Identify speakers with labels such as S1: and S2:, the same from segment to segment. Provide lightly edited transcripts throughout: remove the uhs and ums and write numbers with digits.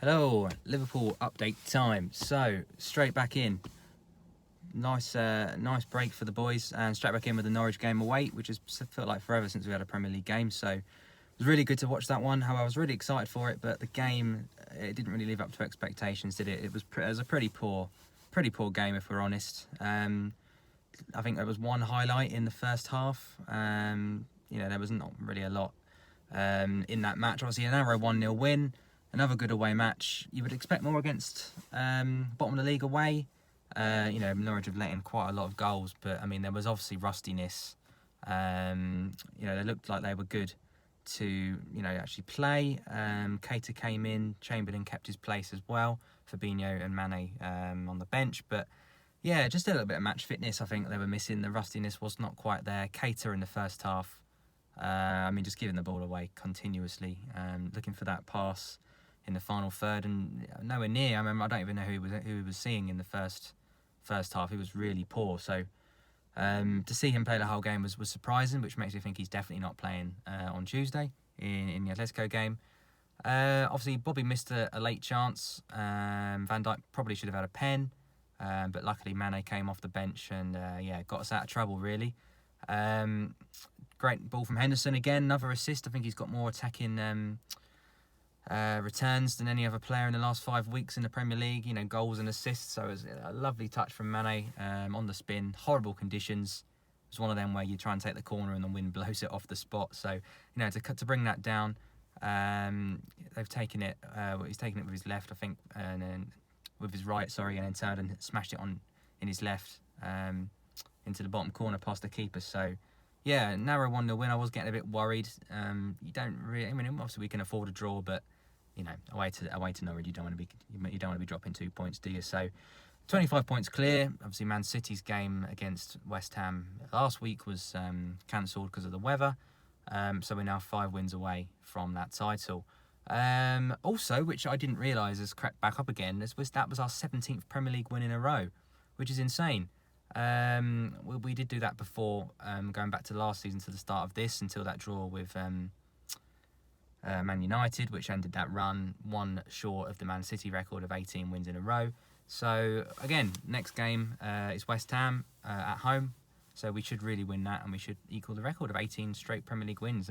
S1: Hello, Liverpool update time. So straight back in. Nice break for the boys, and straight back in with the Norwich game away, which has felt like forever since we had a Premier League game. So it was really good to watch that one. However, I was really excited for it, but the game it didn't really live up to expectations, did it? It was a pretty poor game, if we're honest. I think there was one highlight in the first half. There was not really a lot in that match. Obviously, a narrow 1-0 win. Another good away match. You would expect more against bottom of the league away. Norwich have let in quite a lot of goals, but I mean there was obviously rustiness. They looked like they were good to actually play. Keita came in, Chamberlain kept his place as well. Fabinho and Mane on the bench, but yeah, just a little bit of match fitness. I think they were missing. The rustiness was not quite there. Keita in the first half. Just giving the ball away continuously, looking for that pass in the final third, and nowhere near. I don't even know who he was seeing in the first half. He was really poor. So to see him play the whole game was surprising, which makes me think he's definitely not playing on Tuesday in the Atletico game. Obviously, Bobby missed a late chance. Van Dijk probably should have had a pen, but luckily Mane came off the bench and got us out of trouble, really. Great ball from Henderson again, another assist. I think he's got more attacking returns than any other player in the last 5 weeks in the Premier League. Goals and assists. So it was a lovely touch from Mane on the spin. Horrible conditions. It was one of them where you try and take the corner and the wind blows it off the spot. So to bring that down, they've taken it. He's taken it with his left, I think, and then with his right, and then turned and smashed it on in his left into the bottom corner past the keeper. So yeah, narrow 1-0 win. I was getting a bit worried. You don't really. Obviously we can afford a draw, but away to Norwich, you don't want to be dropping 2 points, do you? So 25 points clear. Obviously, Man City's game against West Ham last week was cancelled because of the weather. So we're now 5 wins away from that title. Also, which I didn't realise has crept back up again, that was our 17th Premier League win in a row, which is insane. We did do that before, going back to last season to the start of this, until that draw with Man United, which ended that run one short of the Man City record of 18 wins in a row. So again, next game is West Ham at home, so we should really win that, and we should equal the record of 18 straight Premier League wins.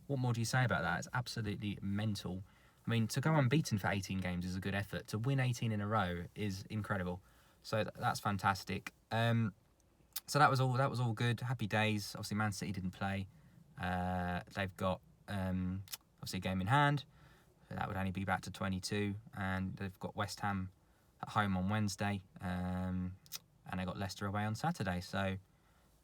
S1: What more do you say about that? It's absolutely mental. To go unbeaten for 18 games is a good effort. To win 18 in a row is incredible. So that's fantastic. So that was all good. Happy days. Obviously, Man City didn't play. They've got obviously a game in hand. That would only be back to 22, and they've got West Ham at home on Wednesday, and they got Leicester away on Saturday. So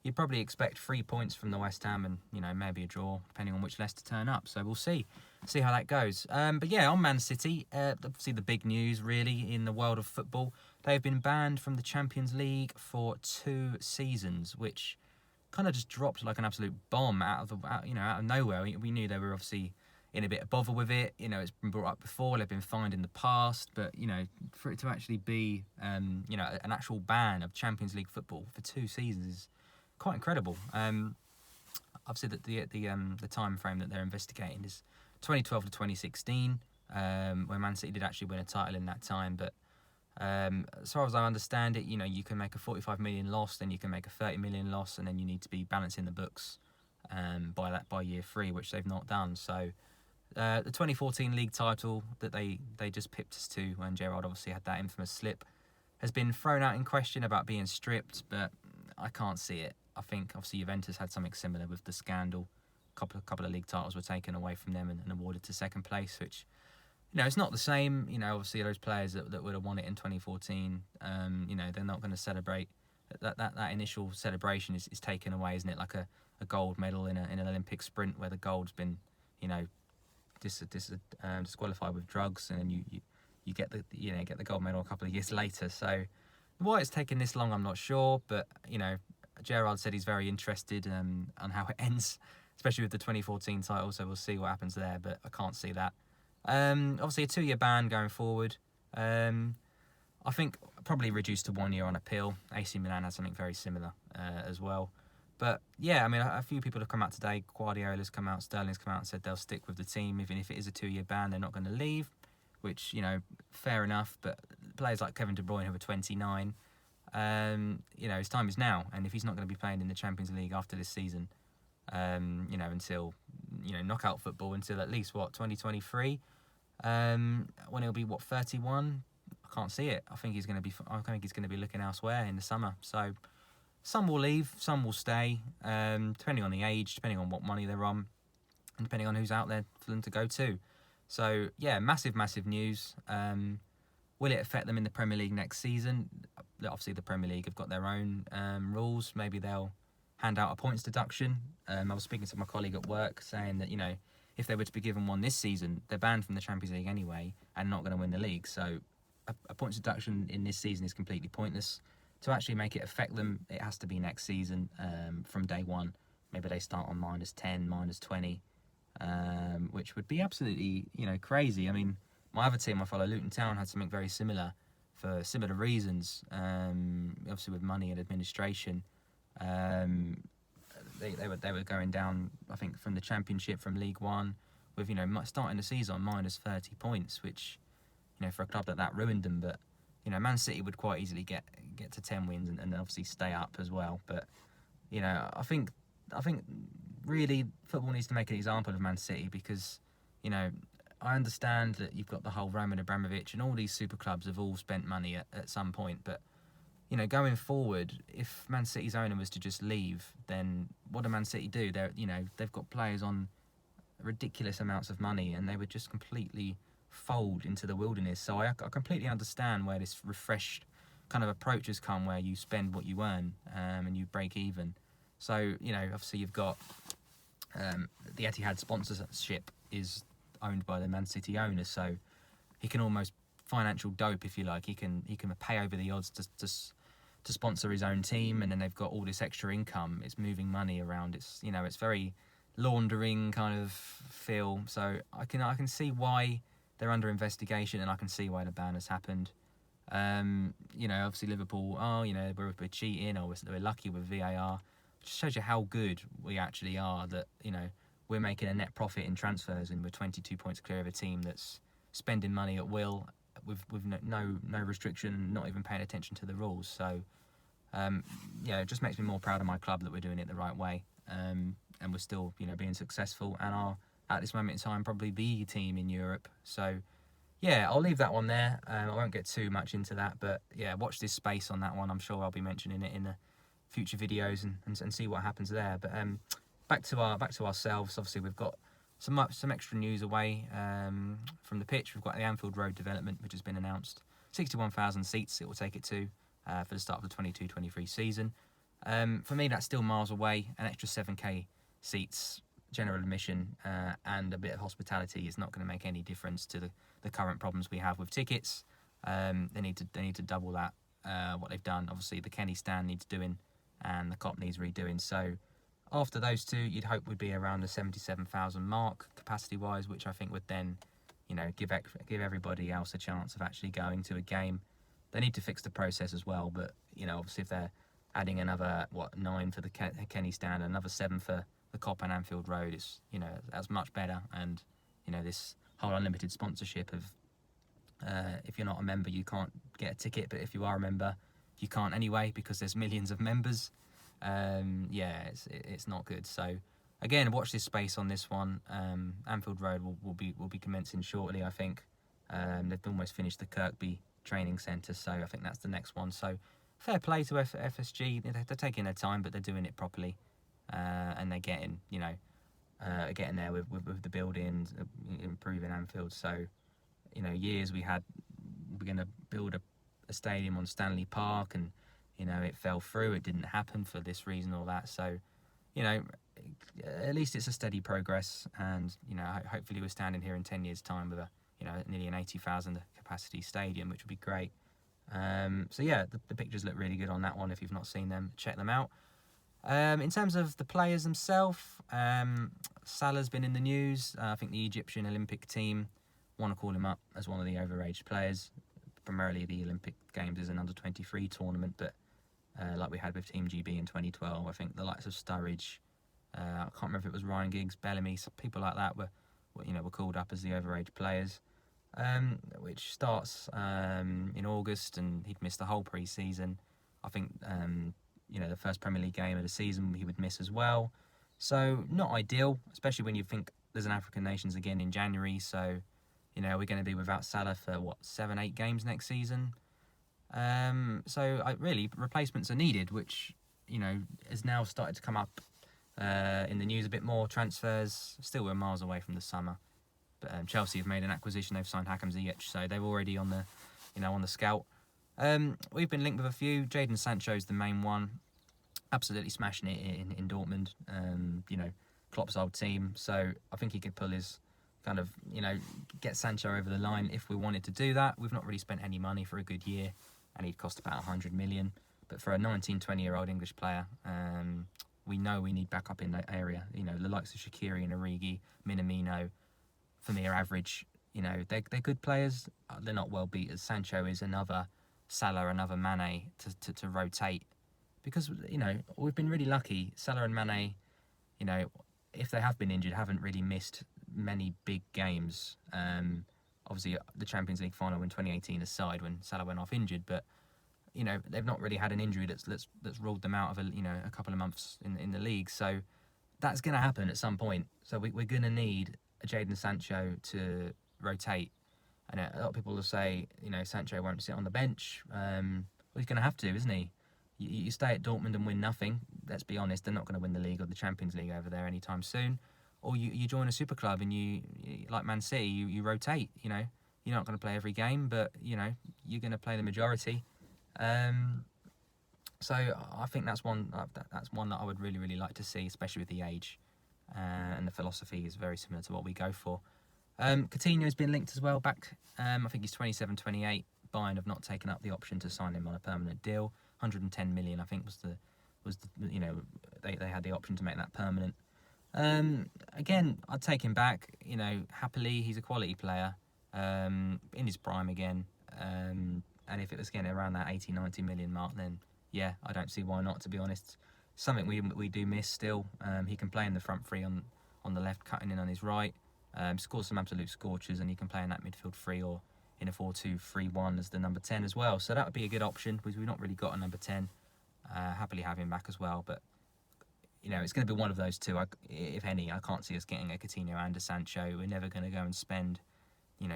S1: you'd probably expect 3 points from the West Ham, and maybe a draw, depending on which Leicester turn up. So we'll see how that goes. But yeah, on Man City, obviously the big news really in the world of football, they've been banned from the Champions League for 2 seasons, which kind of just dropped like an absolute bomb out of nowhere. We knew they were obviously in a bit of bother with it. It's been brought up before, they've been fined in the past, but for it to actually be an actual ban of Champions League football for 2 seasons is quite incredible. Obviously the time frame that they're investigating is 2012 to 2016, where Man City did actually win a title in that time. But as far as I understand it, you can make a 45 million loss, then you can make a 30 million loss, and then you need to be balancing the books by year 3, which they've not done. So the 2014 league title that they just pipped us to when Gerrard obviously had that infamous slip has been thrown out in question about being stripped, but I can't see it. I think obviously Juventus had something similar with the scandal. Couple of league titles were taken away from them and awarded to second place, which it's not the same. Obviously those players that would have won it in 2014, they're not going to celebrate. That initial celebration is taken away, isn't it? Like a gold medal in an Olympic sprint where the gold's been disqualified with drugs, and then you get the gold medal a couple of years later. So why it's taken this long, I'm not sure, but Gerrard said he's very interested on how it ends, especially with the 2014 title, so we'll see what happens there, but I can't see that. Obviously a 2-year ban going forward. I think probably reduced to 1 year on appeal. AC Milan has something very similar as well. But yeah, a few people have come out today. Guardiola's come out, Sterling's come out and said they'll stick with the team, even if it is a 2-year ban, they're not going to leave, which, fair enough. But players like Kevin De Bruyne, who are 29, his time is now. And if he's not going to be playing in the Champions League after this season, until, knockout football, until at least, 2023, when he'll be, 31? I can't see it. I think he's going to be looking elsewhere in the summer. So some will leave, some will stay, depending on the age, depending on what money they're on, and depending on who's out there for them to go to. So, yeah, massive news. Will it affect them in the Premier League next season? Obviously, the Premier League have got their own rules. Maybe they'll hand out a points deduction. I was speaking to my colleague at work saying that, if they were to be given one this season, they're banned from the Champions League anyway and not going to win the league. So a points deduction in this season is completely pointless. To actually make it affect them, it has to be next season from day one. Maybe they start on -10, -20, which would be absolutely, crazy. I mean, my other team I follow, Luton Town, had something very similar for similar reasons. Obviously with money and administration. They were going down, I think, from the Championship, from League One, with, starting the season on -30 points, which, for a club that ruined them. But, Man City would quite easily get to 10 wins and obviously stay up as well. But, I think really football needs to make an example of Man City because, I understand that you've got the whole Roman Abramovich and all these super clubs have all spent money at some point, but going forward, if Man City's owner was to just leave, then what do Man City do? They've got players on ridiculous amounts of money, and they would just completely fold into the wilderness. So I completely understand where this refreshed kind of approach has come, where you spend what you earn and you break even. So obviously you've got the Etihad sponsorship is owned by the Man City owner, so he can almost financial dope, if you like. He can pay over the odds to sponsor his own team, and then they've got all this extra income. It's moving money around. It's it's very laundering kind of feel. So I can see why they're under investigation, and I can see why the ban has happened. Obviously Liverpool, we're cheating, or we're lucky with VAR. It just shows you how good we actually are. That we're making a net profit in transfers, and we're 22 points clear of a team that's spending money at will, with no restriction, not even paying attention to the rules. So it just makes me more proud of my club that we're doing it the right way, and we're still being successful, and are at this moment in time probably the team in Europe. So yeah, I'll leave that one there. I won't get too much into that, but yeah, watch this space on that one. I'm sure I'll be mentioning it in the future videos and see what happens there. But back to ourselves. Obviously, we've got some extra news away from the pitch. We've got the Anfield Road development, which has been announced. 61,000 seats it will take it to for the start of the 22-23 season. For me, that's still miles away. An extra 7k seats, general admission, and a bit of hospitality is not going to make any difference to the current problems we have with tickets. They need to double that. What they've done. Obviously, the Kenny stand needs doing, and the Kop needs redoing. So after those two, you'd hope would be around the 77,000 mark capacity-wise, which I think would then, give everybody else a chance of actually going to a game. They need to fix the process as well, but obviously if they're adding another 9 for the Kenny stand, another 7 for the Kop and Anfield Road, it's that's much better. And this whole unlimited sponsorship of if you're not a member, you can't get a ticket, but if you are a member, you can't anyway because there's millions of members. It's not good. So again, watch this space on this one. Anfield Road will be commencing shortly, I think. They've almost finished the Kirkby training centre, so I think that's the next one. So fair play to FSG. They're taking their time, but they're doing it properly, and they're getting getting there with the buildings, improving Anfield. So years we're going to build a stadium on Stanley Park, and it fell through. It didn't happen for this reason or that. So at least it's a steady progress, and hopefully we're standing here in 10 years' time with a nearly an 80,000 capacity stadium, which would be great. So yeah, the pictures look really good on that one. If you've not seen them, check them out. In terms of the players themselves, Salah's been in the news. I think the Egyptian Olympic team want to call him up as one of the overaged players. Primarily the Olympic Games is an under-23 tournament, but like we had with Team GB in 2012, I think the likes of Sturridge, I can't remember if it was Ryan Giggs, Bellamy, some people like that were called up as the overaged players. which starts in August, and he'd missed the whole pre-season. I think the first Premier League game of the season he would miss as well. So not ideal, especially when you think there's an African Nations again in January. So we're going to be without Salah for 7-8 games next season. Really replacements are needed, which has now started to come up in the news a bit more. Transfers, still we're miles away from the summer, but Chelsea have made an acquisition. They've signed Hakim Ziyech, so they're already on the scout. We've been linked with a few. Jadon Sancho's the main one, absolutely smashing it in Dortmund. Klopp's old team, so I think he could pull his get Sancho over the line if we wanted to do that. We've not really spent any money for a good year, and he'd cost about 100 million. But for a 19, 20-year-old English player, we know we need backup in that area. The likes of Shaqiri and Origi, Minamino, for me, are average. They're good players. They're not world beaters. Sancho is another Salah, another Mane to rotate. Because, we've been really lucky. Salah and Mane, if they have been injured, haven't really missed many big games. Obviously, the Champions League final in 2018 aside, when Salah went off injured, but they've not really had an injury that's ruled them out of a couple of months in the league. So that's going to happen at some point. So we're going to need a Jadon Sancho to rotate. And a lot of people will say, Sancho won't sit on the bench. Well, he's going to have to, isn't he? You stay at Dortmund and win nothing. Let's be honest, they're not going to win the league or the Champions League over there anytime soon. Or you join a super club and you like Man City, you rotate. You're not going to play every game, but you're going to play the majority. So I think that's one that I would really, really like to see, especially with the age, and the philosophy is very similar to what we go for. Coutinho's been linked as well back. I think he's 27, 28. Bayern have not taken up the option to sign him on a permanent deal. 110 million, I think, was the they had the option to make that permanent. Again, I'd take him back. Happily, he's a quality player, in his prime again. And if it was getting around that 80, 90 million mark, then yeah, I don't see why not, to be honest. Something we do miss still. He can play in the front three on the left, cutting in on his right. Scores some absolute scorchers, and he can play in that midfield three or in a 4-2-3-1 as the number 10 as well. So that would be a good option, because we've not really got a number 10. Happily have him back as well, but it's going to be one of those two. If any, I can't see us getting a Coutinho and a Sancho. We're never going to go and spend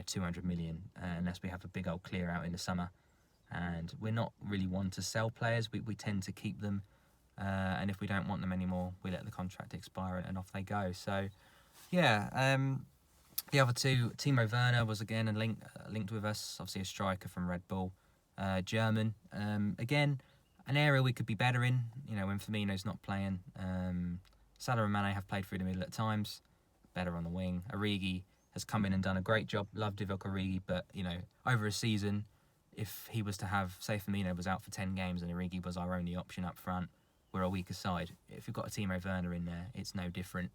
S1: 200 million unless we have a big old clear out in the summer. And we're not really one to sell players. We tend to keep them, and if we don't want them anymore, we let the contract expire and off they go. So yeah, the other two, Timo Werner was again linked with us, obviously a striker from Red Bull, German. Again, an area we could be better in, when Firmino's not playing. Salah and Mane have played through the middle at times, better on the wing. Origi has come in and done a great job. Love Divock Origi, but over a season, if he was to have, say Firmino was out for 10 games and Origi was our only option up front, we're a weaker side. If you've got a Timo Werner in there, it's no different.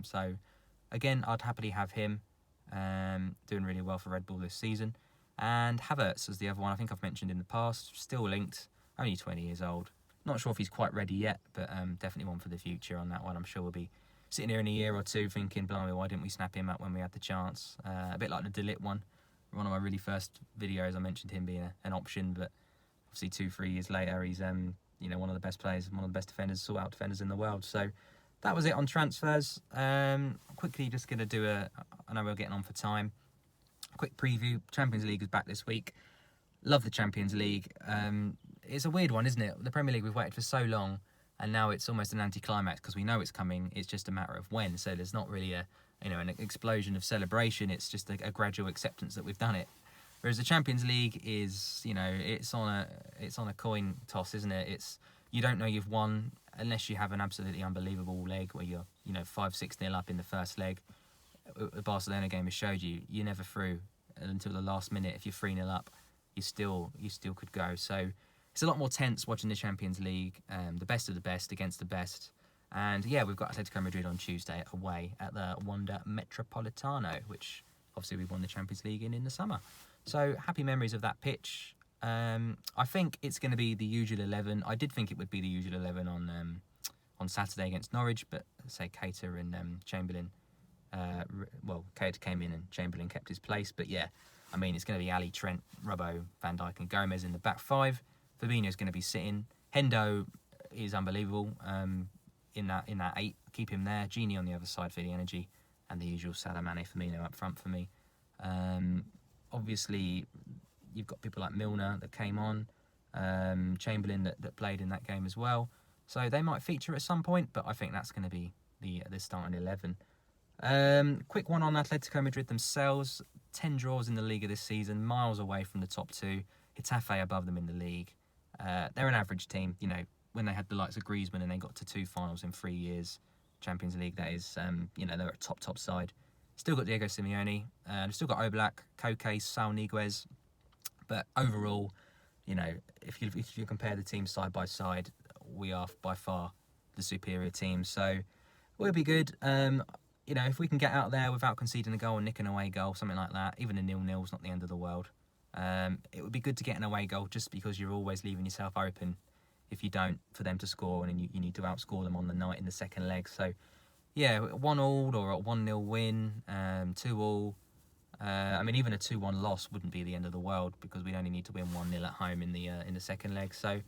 S1: So again, I'd happily have him, doing really well for Red Bull this season. And Havertz is the other one I think I've mentioned in the past, still linked, only 20 years old. Not sure if he's quite ready yet, but definitely one for the future on that one. I'm sure we'll be sitting here in a year or two thinking, blimey, why didn't we snap him up when we had the chance? A bit like the De Ligt one. One of my really first videos, I mentioned him being an option, but obviously 2-3 years later, he's one of the best players, one of the best defenders, sort-out defenders in the world. So that was it on transfers. Quickly, just going to do I know we're getting on for time. A quick preview. Champions League is back this week. Love the Champions League. It's a weird one, isn't it? The Premier League, we've waited for so long, and now it's almost an anticlimax because we know it's coming. It's just a matter of when. So there's not really an explosion of celebration. It's just a gradual acceptance that we've done it. Whereas the Champions League is, it's on a coin toss, isn't it? You don't know you've won unless you have an absolutely unbelievable leg where you're 5-6-0 up in the first leg. The Barcelona game has showed you're never through until the last minute. If you're 3-0 up, you still could go. So it's a lot more tense watching the Champions League. The best of the best against the best. And yeah, we've got Atletico Madrid on Tuesday away at the Wanda Metropolitano, which obviously we won the Champions League in the summer. So happy memories of that pitch. I think it's going to be the usual 11. I did think it would be the usual 11 on Saturday against Norwich, but say Keita and Chamberlain. Keita came in and Chamberlain kept his place. But yeah, I mean, it's going to be Ali, Trent, Robbo, Van Dijk and Gomez in the back five. Fabinho's going to be sitting. Hendo is unbelievable in that 8. Keep him there. Genie on the other side for the energy. And the usual Salah, Mane, Firmino up front for me. Obviously, you've got people like Milner that came on. Chamberlain that played in that game as well. So they might feature at some point, but I think that's going to be the starting 11. Quick one on Atletico Madrid themselves. 10 draws in the Liga this season, miles away from the top 2. Getafe above them in the league. They're an average team. You know, when they had the likes of Griezmann and they got to 2 finals in 3 years, Champions League, that is, you know, they're a top side. Still got Diego Simeone. They've still got Oblak, Koke, Saul Niguez. But overall, you know, if you compare the teams side by side, we are by far the superior team. So we'll be good. You know, if we can get out there without conceding a goal and nicking an away goal, something like that, even a 0-0 is not the end of the world. It would be good to get an away goal just because you're always leaving yourself open if you don't for them to score, and you need to outscore them on the night in the second leg. So, yeah, 1-1 or a 1-0 win, 2-2. I mean, even a 2-1 loss wouldn't be the end of the world because we'd only need to win 1-0 at home in the second leg. So,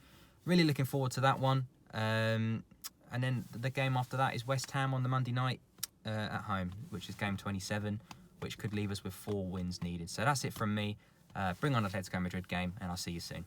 S1: really looking forward to that one. And then the game after that is West Ham on the Monday night at home, which is game 27, which could leave us with 4 wins needed. So that's it from me. Bring on Atletico Madrid game, and I'll see you soon.